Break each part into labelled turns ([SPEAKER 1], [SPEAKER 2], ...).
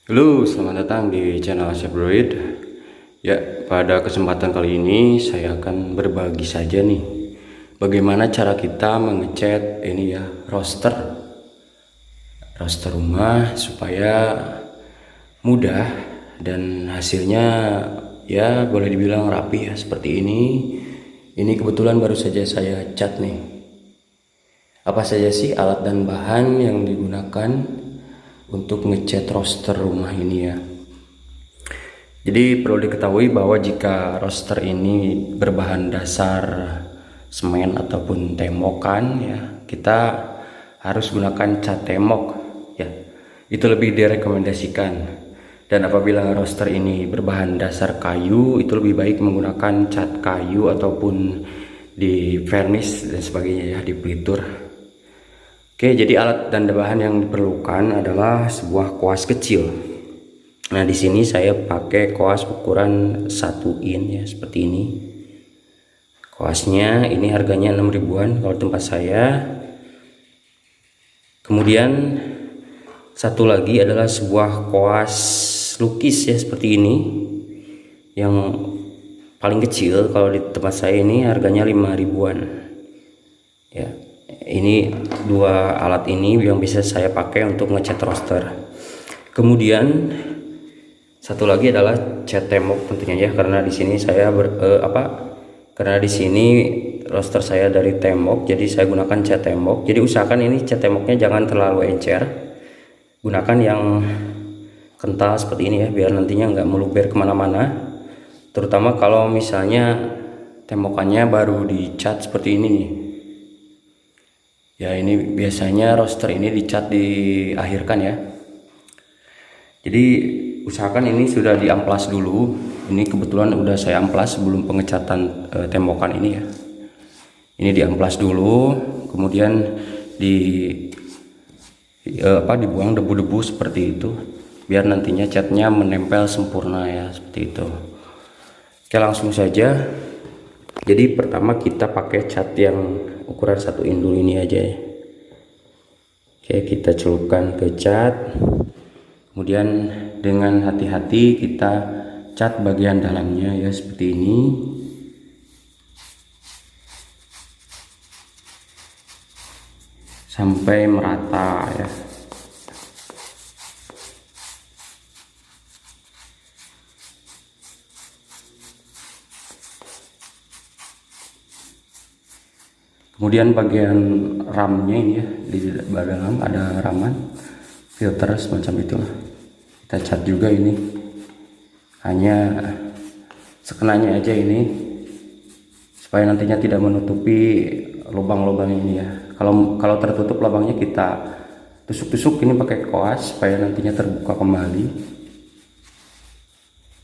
[SPEAKER 1] Halo, selamat datang di channel Asep Droid. Ya, pada kesempatan kali ini saya akan berbagi saja nih bagaimana cara kita mengecat ini ya, roster rumah supaya mudah dan hasilnya ya boleh dibilang rapi ya seperti ini. Ini kebetulan baru saja saya cat nih. Apa saja sih alat dan bahan yang digunakan untuk ngecat roster rumah ini ya? Jadi perlu diketahui bahwa jika roster ini berbahan dasar semen ataupun temokan ya, kita harus gunakan cat temok ya. Itu lebih direkomendasikan. Dan apabila roster ini berbahan dasar kayu, itu lebih baik menggunakan cat kayu ataupun di vernis dan sebagainya ya, di pelitur. Oke, jadi alat dan bahan yang diperlukan adalah sebuah kuas kecil. Nah, di sini saya pakai kuas ukuran 1 in ya, seperti ini. Kuasnya ini harganya 6 ribuan kalau tempat saya. Kemudian satu lagi adalah sebuah kuas lukis ya, seperti ini. Yang paling kecil kalau di tempat saya ini harganya 5 ribuan. Ya. Ini dua alat ini yang bisa saya pakai untuk ngecat roster. Kemudian satu lagi adalah cat temok tentunya ya, karena di sini saya karena di sini roster saya dari temok, jadi saya gunakan cat temok. Jadi usahakan ini cat temoknya jangan terlalu encer, gunakan yang kental seperti ini ya, biar nantinya nggak meluber kemana-mana. Terutama kalau misalnya temokannya baru dicat seperti ini nih. Ya, ini biasanya roster ini dicat diakhirkan ya. Jadi usahakan ini sudah diamplas dulu. Ini kebetulan udah saya amplas sebelum pengecatan tembokan ini ya. Ini diamplas dulu, kemudian dibuang debu-debu seperti itu, biar nantinya catnya menempel sempurna ya, seperti itu. Oke, langsung saja. Jadi pertama kita pakai cat yang ukuran 1 in dulu ini aja ya. Oke, kita celupkan ke cat. Kemudian dengan hati-hati kita cat bagian dalamnya ya, seperti ini. Sampai merata ya. Kemudian bagian ramnya ini ya, di dalam ada raman filter semacam itulah, kita cat juga ini, hanya sekenanya aja ini supaya nantinya tidak menutupi lubang-lubang ini ya. Kalau tertutup lubangnya kita tusuk-tusuk ini pakai koas supaya nantinya terbuka kembali.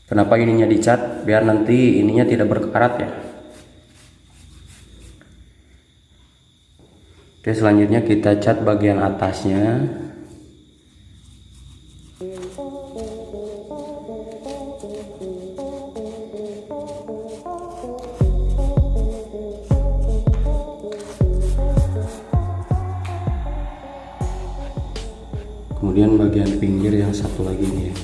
[SPEAKER 1] Kenapa ininya dicat? Biar nanti ininya tidak berkarat ya. Oke, selanjutnya kita cat bagian atasnya. Kemudian bagian pinggir yang satu lagi ini ya.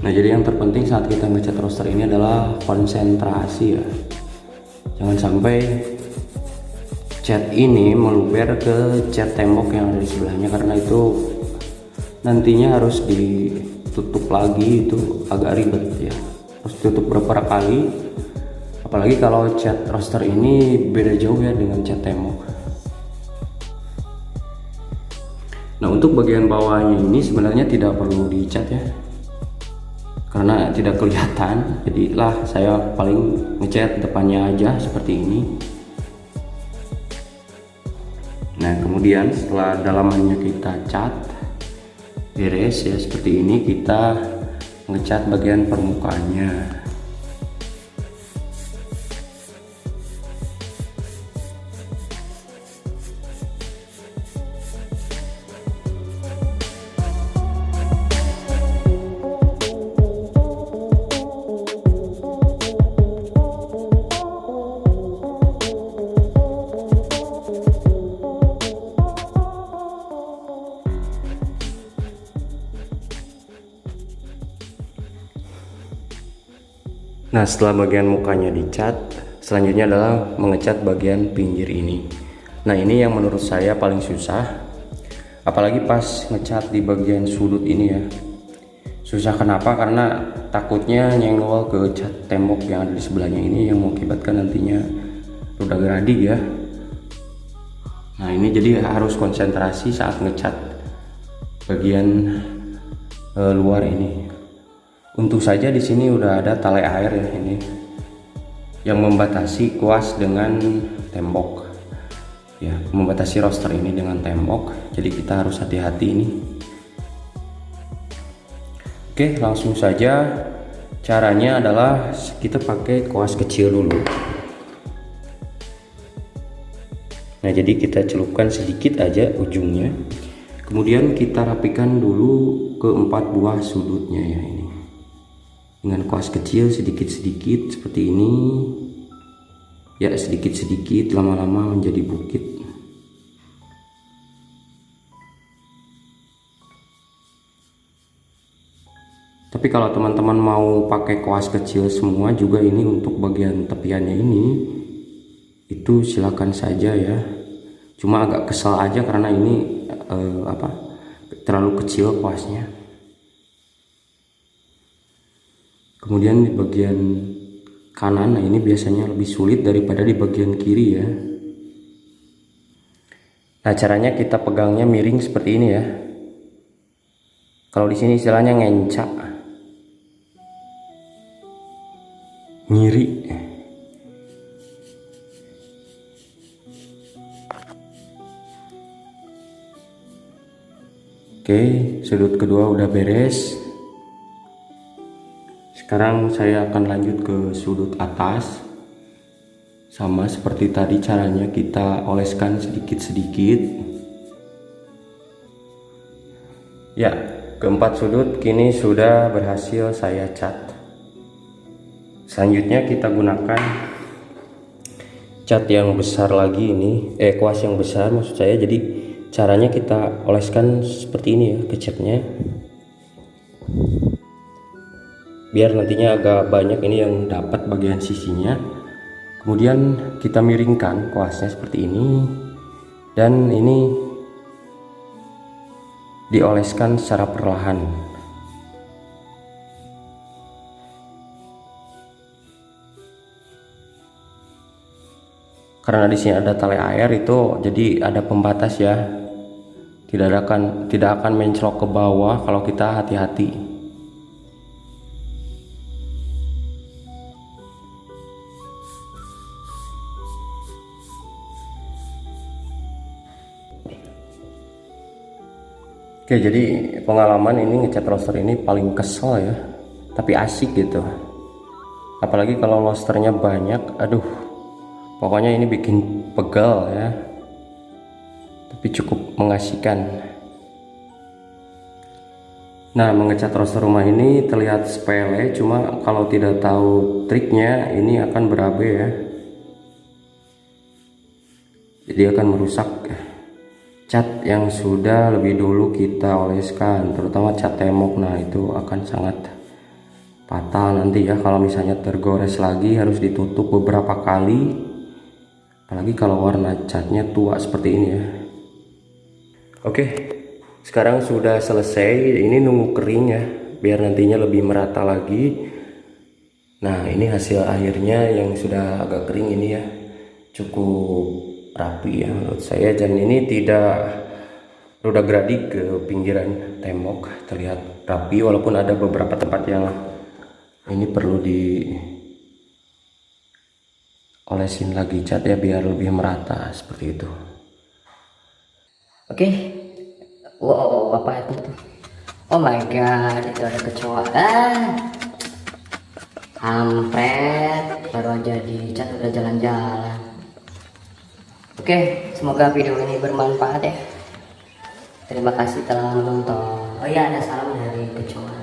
[SPEAKER 1] Nah, jadi yang terpenting saat kita ngecat roster ini adalah konsentrasi ya. Jangan sampai cat ini meluber ke cat tembok yang ada di sebelahnya, karena itu nantinya harus ditutup lagi, itu agak ribet ya. Harus tutup beberapa kali. Apalagi kalau cat roster ini beda jauh ya dengan cat tembok. Nah, untuk bagian bawahnya ini sebenarnya tidak perlu dicat ya, karena tidak kelihatan. Jadilah saya paling ngecat depannya aja seperti ini. Nah, kemudian setelah dalamannya kita cat beres ya seperti ini, kita ngecat bagian permukaannya. Nah, setelah bagian mukanya dicat, selanjutnya adalah mengecat bagian pinggir ini. Nah, ini yang menurut saya paling susah, apalagi pas ngecat di bagian sudut ini ya. Susah kenapa? Karena takutnya nyenggol ke cat tembok yang ada di sebelahnya ini yang mengakibatkan nantinya ludah gradik ya. Nah, ini jadi harus konsentrasi saat ngecat bagian luar ini. Untung saja di sini udah ada tali air ya, ini yang membatasi kuas dengan tembok ya, membatasi roster ini dengan tembok, jadi kita harus hati-hati ini. Oke, langsung saja. Caranya adalah kita pakai kuas kecil dulu. Nah, jadi kita celupkan sedikit aja ujungnya, kemudian kita rapikan dulu ke 4 buah sudutnya ya, ini dengan kuas kecil sedikit-sedikit seperti ini ya, sedikit-sedikit, lama-lama menjadi bukit. Tapi kalau teman-teman mau pakai kuas kecil semua juga ini untuk bagian tepiannya ini, itu silakan saja ya. Cuma agak kesal aja karena ini terlalu kecil kuasnya. Kemudian di bagian kanan, nah ini biasanya lebih sulit daripada di bagian kiri ya. Nah, caranya kita pegangnya miring seperti ini ya. Kalau di sini istilahnya ngencak, ngiri. Oke, sudut kedua udah beres. Sekarang saya akan lanjut ke sudut atas. Sama seperti tadi, caranya kita oleskan sedikit-sedikit. Ya, keempat sudut kini sudah berhasil saya cat. Selanjutnya kita gunakan cat yang besar lagi ini, kuas yang besar maksud saya. Jadi caranya kita oleskan seperti ini ya ke catnya, biar nantinya agak banyak ini yang dapat bagian sisinya. Kemudian kita miringkan kuasnya seperti ini, dan ini dioleskan secara perlahan. Karena di sini ada tali air itu, jadi ada pembatas ya, tidak akan mencelok ke bawah kalau kita hati-hati. Oke, jadi pengalaman ini ngecat roster ini paling kesel ya, tapi asik gitu. Apalagi kalau rosternya banyak, aduh, pokoknya ini bikin pegal ya, tapi cukup mengasihkan. Nah, mengecat roster rumah ini terlihat sepele, cuma kalau tidak tahu triknya ini akan berabe ya, jadi akan merusak cat yang sudah lebih dulu kita oleskan, terutama cat tembok. Nah, itu akan sangat fatal nanti ya kalau misalnya tergores lagi, harus ditutup beberapa kali, apalagi kalau warna catnya tua seperti ini ya. Oke, sekarang sudah selesai, ini nunggu kering ya biar nantinya lebih merata lagi. Nah, ini hasil akhirnya yang sudah agak kering ini ya, cukup rapi ya menurut saya, dan ini tidak ludah gradik ke pinggiran tembok, terlihat rapi walaupun ada beberapa tempat yang ini perlu di olesin lagi cat ya biar lebih merata seperti itu.
[SPEAKER 2] Oke. Wow, apa itu tuh? Oh my god, itu ada kecoa. Kampret, baru aja dicat udah jalan-jalan. Oke, semoga video ini bermanfaat ya. Terima kasih telah menonton. Oh iya, ada salam dari kecoa.